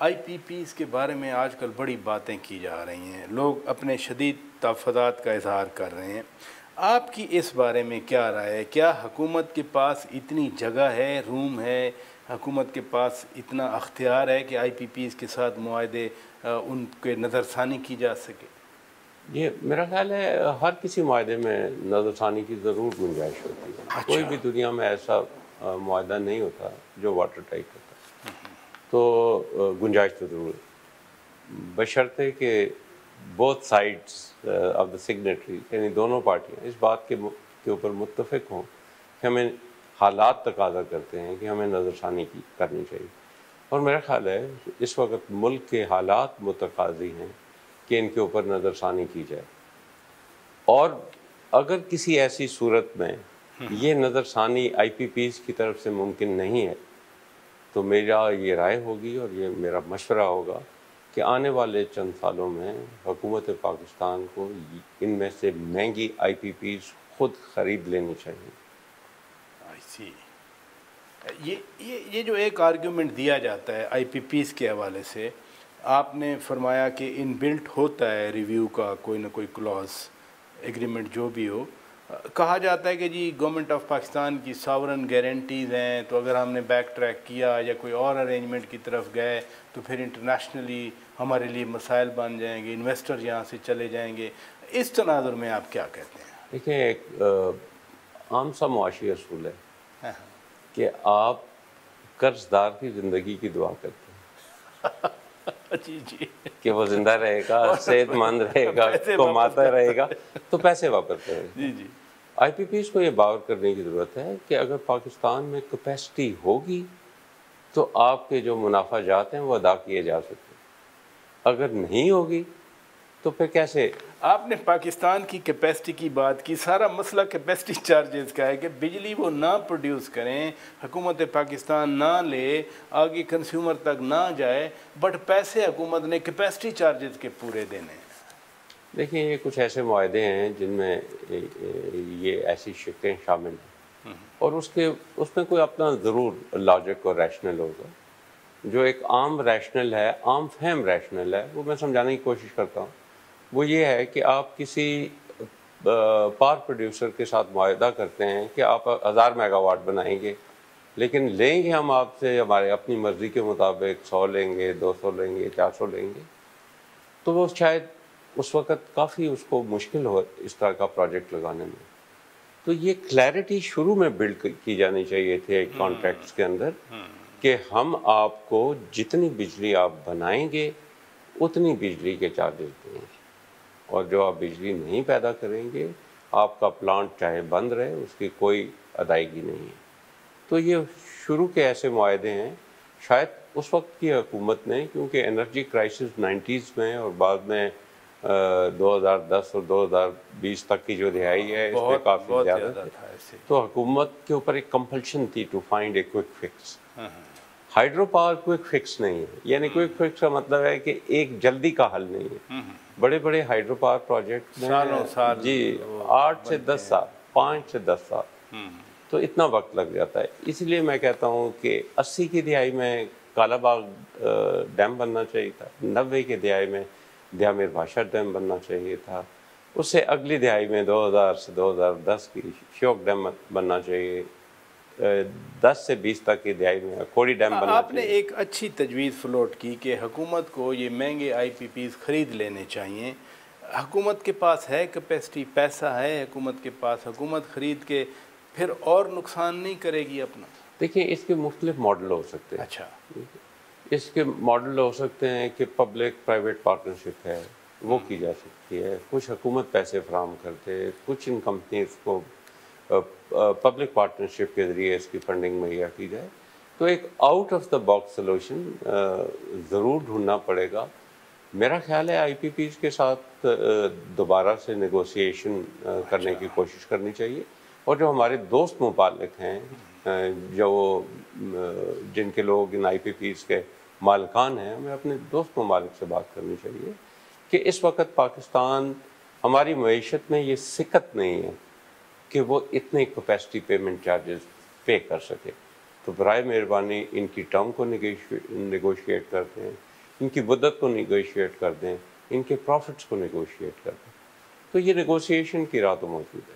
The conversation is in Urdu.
آئی پی پیز کے بارے میں آج کل بڑی باتیں کی جا رہی ہیں، لوگ اپنے شدید تحفظات کا اظہار کر رہے ہیں، آپ کی اس بارے میں کیا رائے ہے؟ کیا حکومت کے پاس اتنی جگہ ہے، روم ہے، حکومت کے پاس اتنا اختیار ہے کہ آئی پی پیز کے ساتھ معاہدے ان کے نظر ثانی کی جا سکے؟ یہ میرا خیال ہے ہر کسی معاہدے میں نظر ثانی کی ضرور گنجائش ہوتی ہے. کوئی بھی دنیا میں ایسا معاہدہ نہیں ہوتا جو واٹر ٹائٹ ہوتا، تو گنجائش تو ضرور ہے، بشرطے کہ both sides of the signatory, یعنی دونوں پارٹیاں اس بات کے اوپر متفق ہوں کہ ہمیں حالات تقاضا کرتے ہیں کہ ہمیں نظر ثانی کرنی چاہیے. اور میرا خیال ہے اس وقت ملک کے حالات متقاضی ہیں کہ ان کے اوپر نظر ثانی کی جائے. اور اگر کسی ایسی صورت میں یہ نظر ثانی آئی پی پیز کی طرف سے ممکن نہیں ہے تو میرا یہ رائے ہوگی اور یہ میرا مشورہ ہوگا کہ آنے والے چند سالوں میں حکومت پاکستان کو ان میں سے مہنگی آئی پی پیز خود خرید لینی چاہیے. یہ جو ایک آرگیومنٹ دیا جاتا ہے آئی پی پیز کے حوالے سے، آپ نے فرمایا کہ ان بلٹ ہوتا ہے ریویو کا کوئی نہ کوئی کلاز، ایگریمنٹ جو بھی ہو. کہا جاتا ہے کہ جی گورنمنٹ آف پاکستان کی ساورن گارنٹیز ہیں، تو اگر ہم نے بیک ٹریک کیا یا کوئی اور ارینجمنٹ کی طرف گئے تو پھر انٹرنیشنلی ہمارے لیے مسائل بن جائیں گے، انویسٹر یہاں سے چلے جائیں گے. اس تناظر میں آپ کیا کہتے ہیں؟ دیکھیں، ایک عام سا معاشی اصول ہے کہ آپ قرض دار کی زندگی کی دعا کرتے ہیں جی کہ وہ زندہ رہے گا، صحت مند رہے گا، کماتا رہے گا تو پیسے واپس کرے گا. جی آئی پی پیز کو یہ باور کرنے کی ضرورت ہے کہ اگر پاکستان میں کیپیسٹی ہوگی تو آپ کے جو منافع جات ہیں وہ ادا کیے جا سکتے ہیں. اگر نہیں ہوگی تو پھر کیسے؟ آپ نے پاکستان کی کیپیسٹی کی بات کی، سارا مسئلہ کیپیسٹی چارجز کا ہے کہ بجلی وہ نہ پروڈیوس کریں، حکومت پاکستان نہ لے، آگے کنزیومر تک نہ جائے، بٹ پیسے حکومت نے کیپیسٹی چارجز کے پورے دینے ہیں. دیکھیں، یہ کچھ ایسے معاہدے ہیں جن میں یہ ایسی شکیں شامل ہیں اور اس میں کوئی اپنا ضرور لاجک اور ریشنل ہوگا. جو ایک عام ریشنل ہے، عام فہم ریشنل ہے، وہ میں سمجھانے کی کوشش کرتا ہوں. وہ یہ ہے کہ آپ کسی پاور پروڈیوسر کے ساتھ معاہدہ کرتے ہیں کہ آپ 1000 میگا واٹ بنائیں گے، لیکن لیں گے ہم آپ سے ہمارے اپنی مرضی کے مطابق 100 لیں گے، 200 لیں گے، 400 لیں گے، تو وہ شاید اس وقت کافی اس کو مشکل ہو اس طرح کا پروجیکٹ لگانے میں. تو یہ کلیئرٹی شروع میں بلڈ کی جانی چاہیے تھی کانٹریکٹس کے اندر کہ ہم آپ کو جتنی بجلی آپ بنائیں گے اتنی بجلی کے چارجز دیں گے، اور جو آپ بجلی نہیں پیدا کریں گے آپ کا پلانٹ چاہے بند رہے اس کی کوئی ادائیگی نہیں ہے. تو یہ شروع کے ایسے معاہدے ہیں. شاید اس وقت کی حکومت نے، کیونکہ انرجی کرائسس 90s میں اور بعد میں 2010 اور 2020 تک کی جو دہائی ہے اس میں کافی زیادہ تھے، تو حکومت کے اوپر ایک کمپلشن تھی to find a quick fix. Hydro power quick fix نہیں ہے، یعنی کوئک فکس کا مطلب ہے کہ ایک جلدی کا حل نہیں ہے. بڑے بڑے ہائیڈرو پاور پروجیکٹ میں 8 سے 10 سال، 5 سے 10 سال، تو اتنا وقت لگ جاتا ہے. اس لیے میں کہتا ہوں کہ 80 کی دہائی میں کالا باغ ڈیم بننا چاہیے تھا، 90 کی دہائی میں دیا میر بھاشا ڈیم بننا چاہیے تھا، اس سے اگلی دہائی میں 2000 سے 2010 کی شیوک ڈیم بننا چاہیے، 10 سے 20 تک کی دہائی میں کوڑی ڈیم بننا چاہیے. آپ نے ایک اچھی تجویز فلوٹ کی کہ حکومت کو یہ مہنگے آئی پی پیز خرید لینے چاہیے. حکومت کے پاس ہے کیپیسٹی، پیسہ ہے حکومت کے پاس، حکومت خرید کے پھر اور نقصان نہیں کرے گی اپنا؟ دیکھیں، اس کے مختلف ماڈل ہو سکتے ہیں. اچھا، اس کے ماڈل ہو سکتے ہیں کہ پبلک پرائیویٹ پارٹنرشپ ہے وہ کی جا سکتی ہے، کچھ حکومت پیسے فراہم کرتے، کچھ ان کمپنیز کو پبلک پارٹنرشپ کے ذریعے اس کی فنڈنگ مہیا کی جائے. تو ایک out of the box solution ضرور ڈھونڈنا پڑے گا. میرا خیال ہے آئی پی پیز کے ساتھ دوبارہ سے نیگوسیشن کرنے کی کوشش کرنی چاہیے، اور جو ہمارے دوست ممالک ہیں، جو جن کے لوگ ان آئی پی پیز کے مالکان ہیں، ہمیں اپنے دوست ممالک سے بات کرنی چاہیے کہ اس وقت پاکستان، ہماری معیشت میں یہ سکت نہیں ہے کہ وہ اتنے کیپیسٹی پیمنٹ چارجز پے کر سکے. تو برائے مہربانی ان کی ٹرم کو نیگوشیٹ کرتے ہیں، ان کی مدت کو نیگوشیٹ کر دیں، ان کے پروفٹس کو نیگوشیٹ کر دیں، تو یہ نیگوشیشن کی راہ تو موجود ہے۔